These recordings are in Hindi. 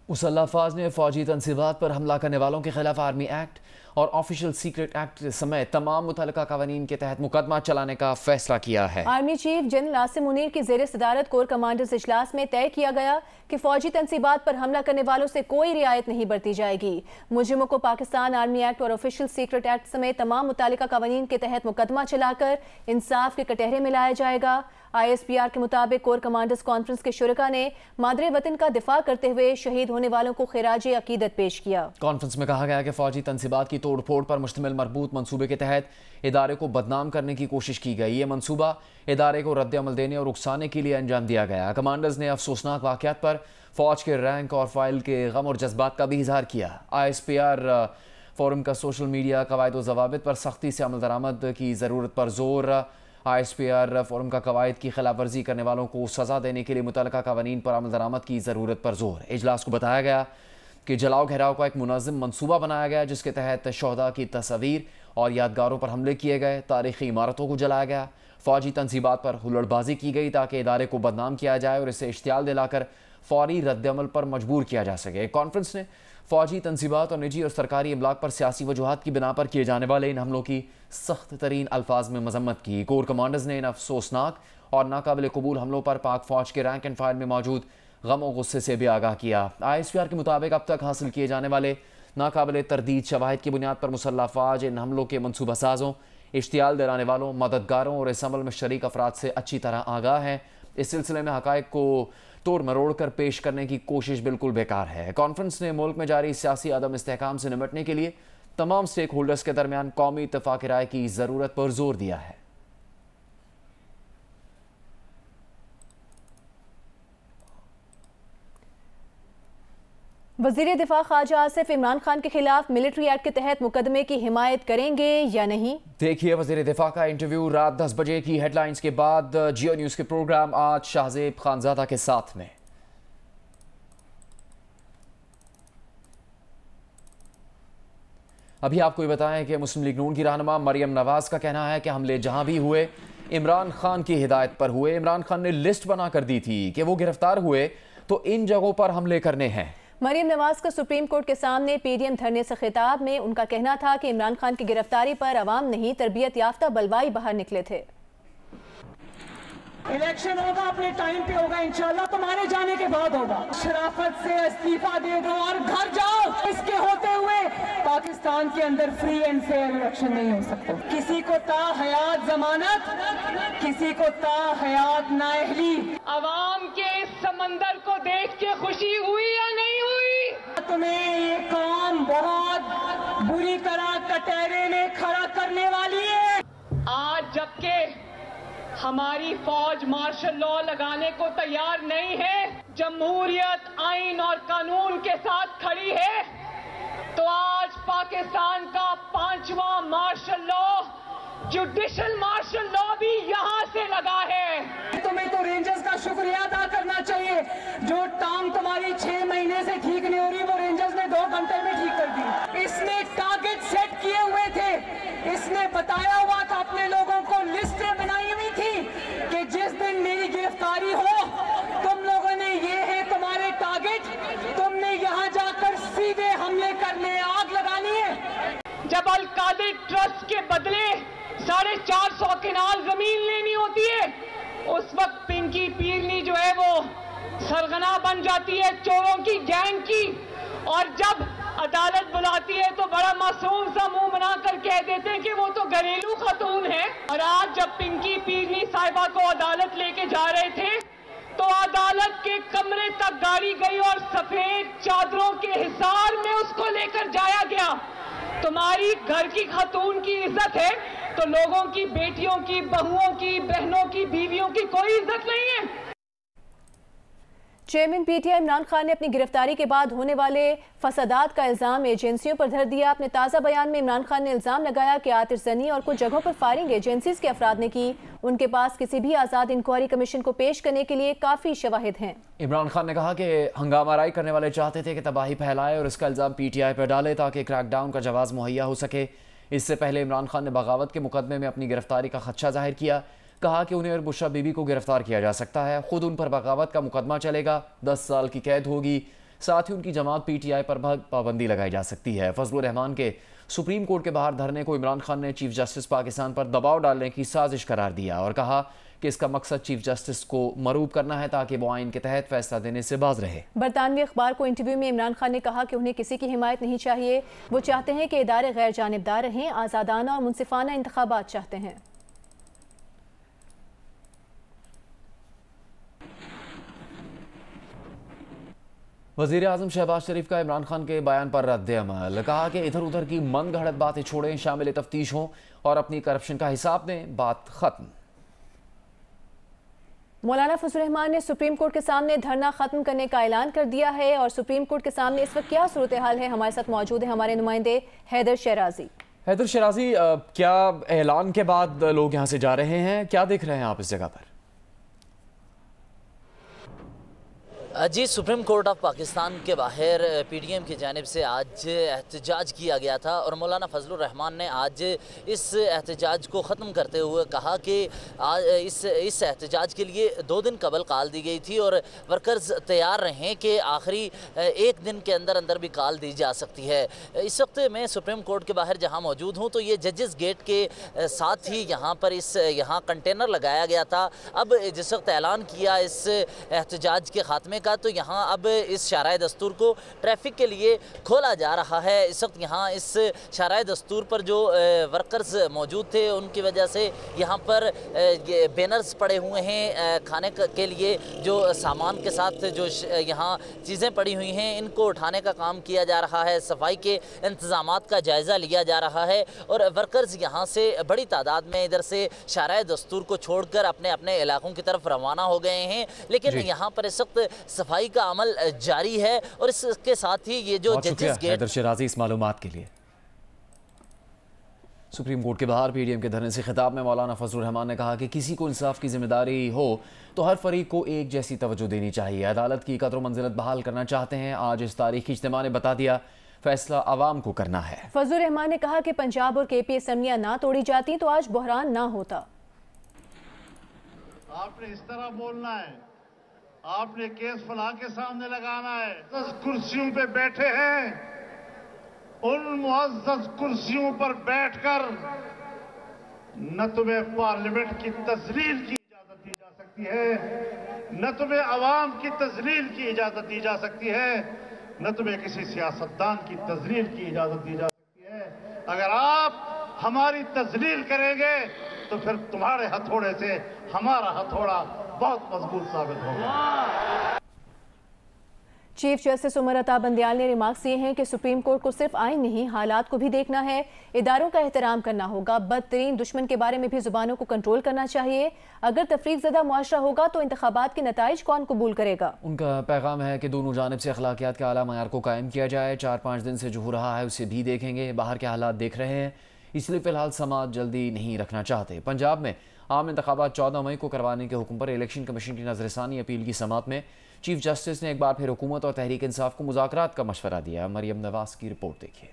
मुसल्लह अफवाज ने फौजी तनसीबात पर हमला करने वालों के खिलाफ आर्मी एक्ट और ऑफिशियल सीक्रेट एक्ट समेत तमाम मुतल्लिका कानून के तहत मुकदमा चलाने का फैसला किया है। Army chief general Asim Munir की ज़ेर सदारत कोर कमांडर्स इजलास में तय किया गया कि फौजी तनसीबात पर हमला करने वालों से कोई रियायत नहीं बरती जाएगी। मुजरिमों को पाकिस्तान आर्मी एक्ट और ऑफिशियल सीक्रेट एक्ट समेत तमाम मुतल्लिका कानून के तहत मुकदमा चलाकर इंसाफ के कटहरे में लाया जाएगा। ISPR के मुताबिक कोर कमांडर्स कॉन्फ्रेंस के शुरका ने मादरे वतन का दिफा करते हुए शहीद होने वालों को खिराजे अकीदत पेश किया। कॉन्फ्रेंस में कहा गया कि फौजी तनसीबात की तोड़ फोड़ पर मुश्तमिल मरबूत मंसूबे के तहत इदारे को बदनाम करने की कोशिश की गई। ये मंसूबा इदारे को रद्द अमल देने और उकसाने के लिए अंजाम दिया गया। कमांडर्स ने अफसोसनाक वाक़यात पर फौज के रैंक और फाइल के गम और जज्बात का भी इजहार किया। ISPR फोरम का सोशल मीडिया कवायद व ज़वाबित पर सख्ती से अमल दरामद की ज़रूरत पर जोर। ISPR फोरम का कवायद की खिलाफ वर्जी करने वालों को सज़ा देने के लिए मुतल्लिका कानून पर अमल दरामद की ज़रूरत पर जोर। इजलास को बताया गया कि जलाओ घेराव का एक मुनज़्ज़म मनसूबा बनाया गया जिसके तहत शहदा की तस्वीर और यादगारों पर हमले किए गए, तारीखी इमारतों को जलाया गया, फौजी तनसीबात पर हुल्लड़बाजी की गई ताकि इदारे को बदनाम किया जाए और इसे इश्तियाल दिलाकर फौरी रद्दअमल पर मजबूर किया जा सके। कॉन्फ्रेंस ने फौजी तनसीबात और निजी और सरकारी इमलाक पर सियासी वजूहात की बिना पर किए जाने वाले इन हमलों की सख्त तरीन अल्फाज में मजम्मत की। कोर कमांडर्स ने इन अफसोसनाक और नाकाबिल कबूल हमलों पर पाक फौज के रैंक एंड फाइल में मौजूद गम और गुस्से से भी आगाह किया। ISPR के मुताबिक अब तक हासिल किए जाने वाले नाकाबिल तरदीद शवाहिद की बुनियाद पर मुसल्लह अफवाज इन हमलों के मनसूबा साजों, इश्तियाल दिलाने वालों, मददगारों और इस अमल में शरीक अफराद से अच्छी तरह आगाह है। इस सिलसिले में हक़ाइक़ को तोड़ मरोड़ कर पेश करने की कोशिश बिल्कुल बेकार है। कॉन्फ्रेंस ने मुल्क में जारी सियासी अदम इस्तेहकाम से निपटने के लिए तमाम स्टेक होल्डर्स के दरमियान कौमी इत्तफाक़ राय की ज़रूरत पर जोर दिया है। वज़ीर दिफा ख्वाजा आसिफ इमरान खान के खिलाफ मिलिट्री एक्ट के तहत मुकदमे की हिमायत करेंगे या नहीं? देखिए वज़ीर दिफा का इंटरव्यू रात 10 बजे की हेडलाइंस के बाद जियो न्यूज़ के प्रोग्राम आज शाहजेब खानजादा के साथ में। अभी आपको ये बताएं कि मुस्लिम लीग नून की रहनुमा मरियम नवाज का कहना है कि हमले जहां भी हुए इमरान खान की हिदायत पर हुए। इमरान खान ने लिस्ट बना कर दी थी कि वो गिरफ्तार हुए तो इन जगहों पर हमले करने हैं। मरियम नवाज का सुप्रीम कोर्ट के सामने PDM धरने से खिताब में उनका कहना था कि इमरान खान की गिरफ्तारी पर अवाम नहीं तरबियत याफ्ता बलवाई बाहर निकले थे। इलेक्शन होगा, अपने टाइम पे होगा, इंशाल्लाह तुम्हारे जाने के बाद होगा। शराफत से इस्तीफा दे दो और घर जाओ। इसके होते हुए पाकिस्तान के अंदर फ्री एंड फेयर इलेक्शन नहीं हो सकता। किसी को ता हयात जमानत, किसी को ता हयात नाअहली। अवाम के इस समंदर को देख के खुशी हुई या नहीं हुई? तुम्हें ये कौम बहुत बुरी तरह कटहरे में खड़ा करने वाली है। आज जबकि हमारी फौज मार्शल लॉ लगाने को तैयार नहीं है, जमहूरियत आइन और कानून के साथ खड़ी है, तो आज पाकिस्तान का 5वां martial law, judicial martial law भी यहाँ से लगा है। तुम्हें तो रेंजर्स का शुक्रिया अदा करना चाहिए। जो टांग तुम्हारी 6 महीने से ठीक नहीं हो रही, वो रेंजर्स ने 2 घंटे में ठीक कर दी। इसने टारगेट सेट किए हुए थे, इसने बताया हुआ था, अपने लोगों को लिस्टें बनाई हुई थी कि जिस दिन मेरी गिरफ्तारी हो तुम लोगों ने, ये है तुम्हारे टारगेट, तुमने यहाँ जाकर सीधे हमले करने, आग लगानी है। जब अल कादिर ट्रस्ट के बदले 450 कनाल जमीन लेनी होती है, उस वक्त पिंकी पीरनी जो है वो सरगना बन जाती है चोरों की गैंग की, और जब अदालत बुलाती है तो बड़ा मासूम सा मुंह बनाकर कह देते हैं कि वो तो घरेलू खातून है। और आज जब पिंकी पीरनी साहिबा को अदालत लेके जा रहे थे तो अदालत के कमरे तक गाड़ी गई और सफेद चादरों के हिसार में उसको लेकर जाया गया। तुम्हारी घर की खातून की इज्जत है तो लोगों की, बेटियों की, बहुओं की, बहनों की, बीवियों की कोई इज्जत नहीं है। चेयरमैन PTI इमरान खान ने अपनी गिरफ्तारी के बाद होने वाले फसादात का इल्ज़ाम एजेंसियों पर धर दिया। अपने ताज़ा बयान में इमरान खान ने इल्ज़ाम लगाया कि आतिशज़नी और कुछ जगहों पर फायरिंग एजेंसीज के अफराद ने की। उनके पास किसी भी आज़ाद इंक्वायरी कमीशन को पेश करने के लिए काफ़ी शवाहिद हैं। इमरान खान ने कहा कि हंगामाराई करने वाले चाहते थे कि तबाही फैलाए और इसका इल्ज़ाम PTI पर डाले ताकि क्रैकडाउन का जवाब मुहैया हो सके। इससे पहले इमरान खान ने बगावत के मुकदमे में अपनी गिरफ्तारी का खदशा जाहिर किया। कहा कि उन्हें और बुशरा बीबी को गिरफ्तार किया जा सकता है, खुद उन पर बगावत का मुकदमा चलेगा, 10 साल की कैद होगी। साथ ही उनकी जमात PTI पर पाबंदी लगाई जा सकती है। फजलुर रहमान के सुप्रीम कोर्ट के बाहर धरने को इमरान खान ने चीफ जस्टिस पाकिस्तान पर दबाव डालने की साजिश करार दिया और कहा कि इसका मकसद चीफ जस्टिस को मरूब करना है ताकि वो आइन के तहत फैसला देने से बाज रहे। बरतानवी अखबार को इंटरव्यू में इमरान खान ने कहा कि उन्हें किसी की हिमायत नहीं चाहिए, वो चाहते हैं कि इदारे गैर जानिबदार रहें, आज़ादाना और मुनसिफाना इंतखाबात चाहते हैं। वज़ीर आज़म शहबाज शरीफ का इमरान खान के बयान पर रद्द अमल। कहा कि इधर उधर की मन घड़त बातें छोड़ें, शामिल तफ्तीश हों और अपनी करप्शन का हिसाब दें, बात खत्म। मौलाना फजलुर रहमान ने सुप्रीम कोर्ट के सामने धरना खत्म करने का ऐलान कर दिया है और सुप्रीम कोर्ट के सामने इस वक्त क्या सूरत हाल है, हमारे साथ मौजूद है हमारे नुमाइंदे हैदर शराजी। हैदर शराजी, क्या ऐलान के बाद लोग यहाँ से जा रहे हैं, क्या देख रहे हैं आप इस जगह पर? जी, सुप्रीम कोर्ट ऑफ पाकिस्तान के बाहर PDM की जानिब से आज एहतजाज किया गया था और मौलाना फजलुर रहमान ने आज इस एहतजाज को ख़त्म करते हुए कहा कि इस एहतजाज के लिए 2 दिन कबल कॉल दी गई थी और वर्कर्स तैयार रहें कि आखिरी 1 दिन के अंदर अंदर भी कॉल दी जा सकती है। इस वक्त मैं सुप्रीम कोर्ट के बाहर जहां मौजूद हूं तो ये जजेस गेट के साथ ही यहाँ पर यहाँ कंटेनर लगाया गया था। अब जिस वक्त ऐलान किया इस एहतजाज के खात्मे का तो यहाँ अब इस शाराए दस्तूर को ट्रैफिक के लिए खोला जा रहा है। इस वक्त यहाँ इस शाराए दस्तूर पर जो वर्कर्स मौजूद थे उनकी वजह से यहाँ पर बैनर्स पड़े हुए हैं, खाने के लिए जो सामान के साथ जो यहाँ चीज़ें पड़ी हुई हैं इनको उठाने का काम किया जा रहा है, सफाई के इंतज़ामात का जायज़ा लिया जा रहा है और वर्कर्स यहाँ से बड़ी तादाद में इधर से शाराए दस्तूर को छोड़कर अपने अपने इलाकों की तरफ रवाना हो गए हैं। लेकिन यहाँ पर इस वक्त सफाई का अमल जारी है और इसके साथ ही ये जो जजेस गेट। शराजी, इस मालूमात के लिए। सुप्रीम कोर्ट के बाहर PDM के धरने से खिताब में मौलाना फजलुर रहमान ने कहा कि किसी को इंसाफ की जिम्मेदारी हो तो हर फरीक को एक जैसी तवज्जो देनी चाहिए। अदालत की कदर मंजिलत बहाल करना चाहते हैं। आज इस तारीखी इज्तिमा ने बता दिया फैसला आवाम को करना है। फजलुर रहमान ने कहा कि पंजाब और KP असम्बलियां ना तोड़ी जाती तो आज बहरान ना होता। आपने इस तरह बोलना है, आपने केस फलाह के सामने लगाना है। 10 कुर्सियों पे बैठे हैं, उन मुअज़्ज़ज़ कुर्सियों पर बैठकर न तुम्हें पार्लियामेंट की तज़लील की इजाजत दी जा सकती है, न तुम्हें अवाम की तज़लील की इजाजत दी जा सकती है, न तुम्हें किसी सियासतदान की तज़लील की इजाजत दी जा सकती है। अगर आप हमारी तज़लील करेंगे तो फिर तुम्हारे हथौड़े से हमारा हथौड़ा बहुत मजबूत साबित होगा। चीफ जस्टिस उमर अता बंदियाल ने रिमार्क्स दिए हैं कि सुप्रीम कोर्ट को सिर्फ आइन नहीं हालात को भी देखना है, इदारों का एहतराम करना होगा, बदतरीन दुश्मन के बारे में भी जुबानों को कंट्रोल करना चाहिए। अगर तफरीक ज़दा मुआशरा होगा तो इंतखाबात के नताइज कौन कबूल करेगा। उनका पैगाम है कि दोनों जानिब से अखलाकियात के आला मयार को कायम किया जाए। 4-5 दिन से जो हो रहा है उसे भी देखेंगे, बाहर के हालात देख रहे हैं, इसलिए फिलहाल समाज जल्दी नहीं रखना चाहते। पंजाब में आम इंतखाबात 14 मई को करवाने के हुक्म पर इलेक्शन कमीशन की नजरसानी अपील की समात में चीफ जस्टिस ने एक बार फिर हुकूमत और तहरीक इंसाफ को मुज़ाकरात का मशवरा दिया। मरियम नवाज की रिपोर्ट देखिए।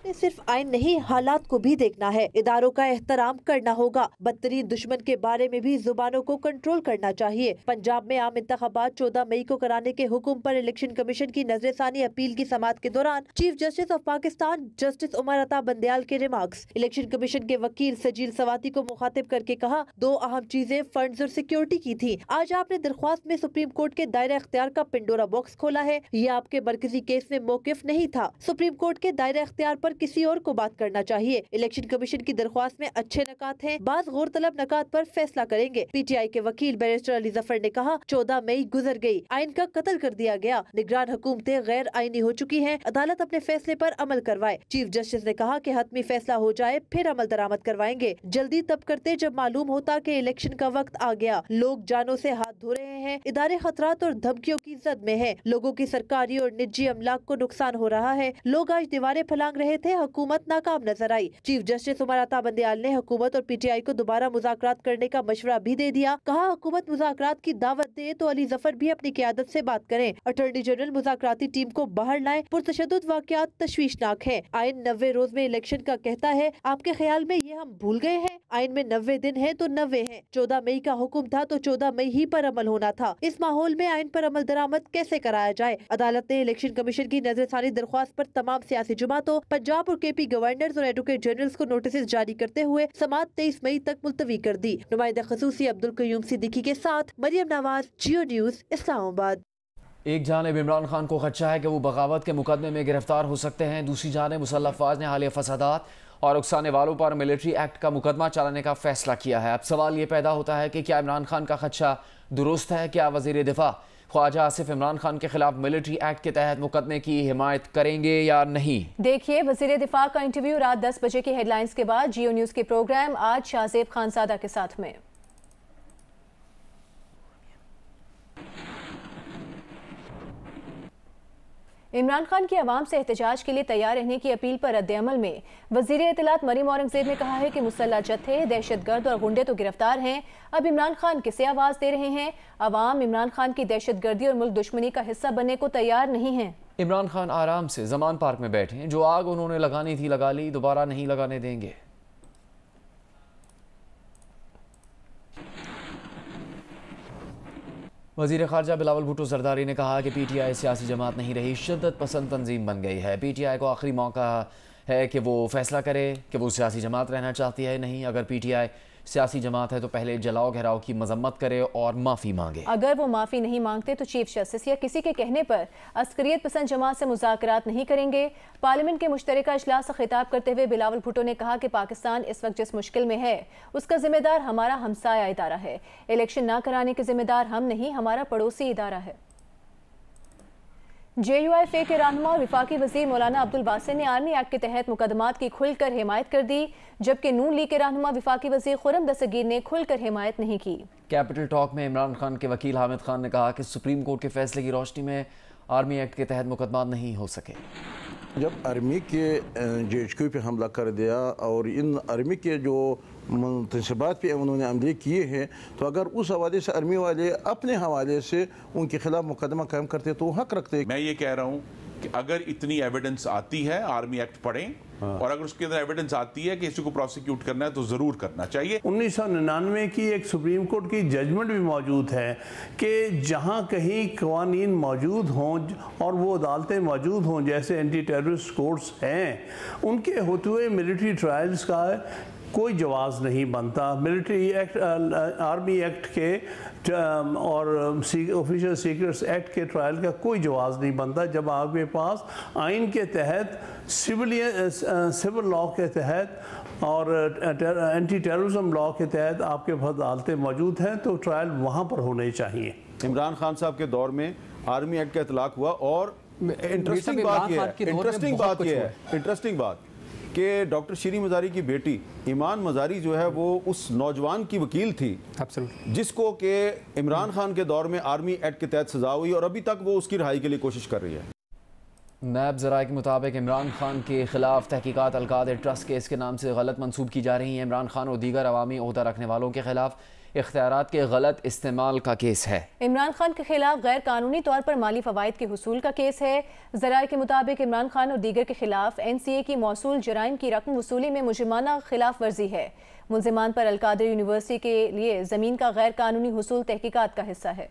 सिर्फ आइन नहीं हालात को भी देखना है, इदारों का एहतराम करना होगा, बदतरीन दुश्मन के बारे में भी जुबानों को कंट्रोल करना चाहिए। पंजाब में आम इंतखाबात 14 मई को कराने के हुक्म पर इलेक्शन कमीशन की नजरसानी अपील की समात के दौरान chief justice of Pakistan justice Umar Ata Bandial के रिमार्क्स। इलेक्शन कमीशन के वकील सजील सवाती को मुखातिब करके कहा, 2 अहम चीजें फंड्स और सिक्योरिटी की थी। आज आपने दरख्वास्त में सुप्रीम कोर्ट के दायरा इख्तियार का पिंडोरा बॉक्स खोला है, ये आपके मरकजी केस में मौकिफ नहीं था। सुप्रीम कोर्ट के दायरा इख्तियार पर किसी और को बात करना चाहिए। इलेक्शन कमीशन की दरख्वास्त में अच्छे नकात हैं, बात गौर तलब नकात पर फैसला करेंगे। PTI के वकील बैरिस्टर अली जफर ने कहा, 14 मई गुजर गई, आइन का कत्ल कर दिया गया, निगरान हुकूमतें गैर आईनी हो चुकी हैं, अदालत अपने फैसले पर अमल करवाए। चीफ जस्टिस ने कहा कि हतमी फैसला हो जाए फिर अमल दरामद करवाएंगे। जल्दी तब करते जब मालूम होता कि इलेक्शन का वक्त आ गया, लोग जानों से हाथ धो रहे हैं, इदारे खतरात और धमकियों की जद में है, लोगों की सरकारी और निजी अमलाक को नुकसान हो रहा है। लोग आज दीवारें फलांग रहे थे, हुकूमत नाकाम नजर आई। चीफ जस्टिस उमर अता बंदियाल ने हुकूमत और PTI को दोबारा मुज़ाकरात करने का मशवरा भी दे दिया। कहा हुकूमत मुज़ाकरात की दावत दे तो अली जफर भी अपनी क़यादत से बात करें। अटॉर्नी जनरल मुज़ाकराती टीम को बाहर लाए। पुरतशद्दुद वाक़यात तशवीशनाक है। आइन 90 रोज में इलेक्शन का कहता है। आपके ख्याल में ये हम भूल गए हैं? आइन में 90 दिन है तो 90 है। 14 मई का हुक्म था तो 14 मई ही पर अमल होना था। इस माहौल में आइन पर अमल दरामद कैसे कराया जाए? अदालत ने इलेक्शन कमीशन की नजरसानी दरख्वास्त पर तमाम सियासी जमातों, पंजाब और KP गवर्नर्स और एडवोकेट जनरल्स को नोटिस जारी करते हुए समाअत 23 मई तक मुलतवी कर दी। नुमाइंदा खसूसी अब्दुल कयूम सिद्दीकी के साथ मरियम नवाज, जियो न्यूज, इस्लामाबाद। एक जानिब इमरान खान को खदशा है कि वो बगावत के मुकदमे में गिरफ्तार हो सकते हैं। दूसरी जानिब मुसल्लह अफवाज ने हालिया फसादात और उकसाने वालों पर मिलिट्री एक्ट का मुकदमा चलाने का फैसला किया है। अब सवाल ये पैदा होता है कि क्या इमरान खान का खदशा दुरुस्त है? क्या वजीर दिफा ख्वाजा आसिफ इमरान खान के खिलाफ मिलिट्री एक्ट के तहत मुकदमे की हिमायत करेंगे या नहीं? देखिए वजीर दिफा का इंटरव्यू रात 10 बजे की हेडलाइंस के बाद जियो न्यूज के प्रोग्राम आज शाहजेब खानसादा के साथ में। इमरान खान की आवाम से एहतजाज के लिए तैयार रहने की अपील पर रद्द-ए-अमल में वजीर इत्तलात मरियम औरंगजेब ने कहा है कि मुसल्लह जत्थे, दहशतगर्द और गुंडे तो गिरफ्तार हैं, अब इमरान खान किसे आवाज़ दे रहे हैं? आवाम इमरान खान की दहशतगर्दी और मुल्क दुश्मनी का हिस्सा बनने को तैयार नहीं है। इमरान खान आराम से जमान पार्क में बैठे हैं। जो आग उन्होंने लगानी थी लगा ली, दोबारा नहीं लगाने देंगे। वज़ीर ख़ारजा बिलावल भुट्टो ज़रदारी ने कहा कि PTI सियासी जमात नहीं रही, शिद्दत पसंद तंजीम बन गई है। PTI को आखिरी मौका है कि वो फैसला करे कि वो सियासी जमात रहना चाहती है नहीं। अगर PTI सियासी जमात है तो पहले जलाओ घेराव की मजम्मत करे और माफ़ी मांगे। अगर वो माफ़ी नहीं मांगते तो चीफ जस्टिस या किसी के कहने पर अस्करियत पसंद जमात से मुज़ाकरात नहीं करेंगे। पार्लियामेंट के मुश्तरका इजलास से खिताब करते हुए बिलावल भुट्टो ने कहा कि पाकिस्तान इस वक्त जिस मुश्किल में है उसका जिम्मेदार हमारा हमसाया इदारा है। इलेक्शन ना कराने के जिम्मेदार हम नहीं, हमारा पड़ोसी इदारा है। JUIFA के रहनुमा और विफाकी वजीर मौलाना अब्दुल बासित ने आर्मी एक्ट के तहत मुकदमात की खुलकर हिमायत कर दी, जबकि नून लीग के रहनुमा विफाकी वजीर खुर्रम दस्तगीर ने खुलकर हिमायत नहीं की। कैपिटल टॉक में इमरान खान के वकील हामिद खान ने कहा कि सुप्रीम कोर्ट के फैसले की रोशनी में आर्मी एक्ट के तहत मुकदमात नहीं हो सके। जब आर्मी के JHQ पे हमला कर दिया और इन आर्मी के जो मुंतसबात पे उन्होंने अमले किए हैं, तो अगर उस हवाले से आर्मी वाले अपने हवाले से उनके खिलाफ मुकदमा कायम करते तो हक रखते। मैं ये कह रहा हूँ कि अगर इतनी एविडेंस आती है, आर्मी एक्ट पढ़ें, और अगर उसके अंदर एविडेंस आती है कि इसी को प्रोसिक्यूट करना है तो जरूर करना चाहिए। 1999 की एक सुप्रीम कोर्ट की जजमेंट भी मौजूद है कि जहां कहीं कवानीन मौजूद हों और वो अदालतें मौजूद हों जैसे एंटी टेररिस्ट कोर्ट्स हैं, उनके होते हुए मिलिट्री ट्रायल्स का कोई जवाज़ नहीं बनता। मिलिट्री एक्ट, आर्मी एक्ट के और ऑफिशियल सीक्रेट्स एक्ट के ट्रायल का कोई जवाज़ नहीं बनता जब आपके पास आइन के तहत सिविल लॉ के तहत और एंटी टेररिज्म लॉ के तहत आपके पास अदालतें मौजूद हैं, तो ट्रायल वहाँ पर होने चाहिए। इमरान खान साहब के दौर में आर्मी एक्ट का इतलाक हुआ और इंटरेस्टिंग बात कि डॉक्टर शीरी मज़ारी की बेटी ईमान मज़ारी जो है वो उस नौजवान की वकील थी जिसको कि इमरान खान के दौर में आर्मी एक्ट के तहत सजा हुई और अभी तक वो उसकी रिहाई के लिए कोशिश कर रही है। नैब ज़राए के मुताबिक इमरान खान के खिलाफ तहकीकात अलकाद ट्रस्ट केस के नाम से गलत मंसूब की जा रही हैं। इमरान खान और दीगर अवामी ओहदा रखने वालों के खिलाफ इख्तियारात के गलत इस्तेमाल का केस है। इमरान खान के खिलाफ गैर कानूनी तौर पर माली फवाइद के हुसूल का केस है। ज़राए के मुताबिक इमरान खान और दीगर के खिलाफ NCA की मौसूल जराइम की रकम वसूली में मुजरिमाना खिलाफ वर्जी है। मुलजिमान पर अलकादर यूनिवर्सिटी के लिए ज़मीन का गैर कानूनी हुसूल तहकीकात का हिस्सा है।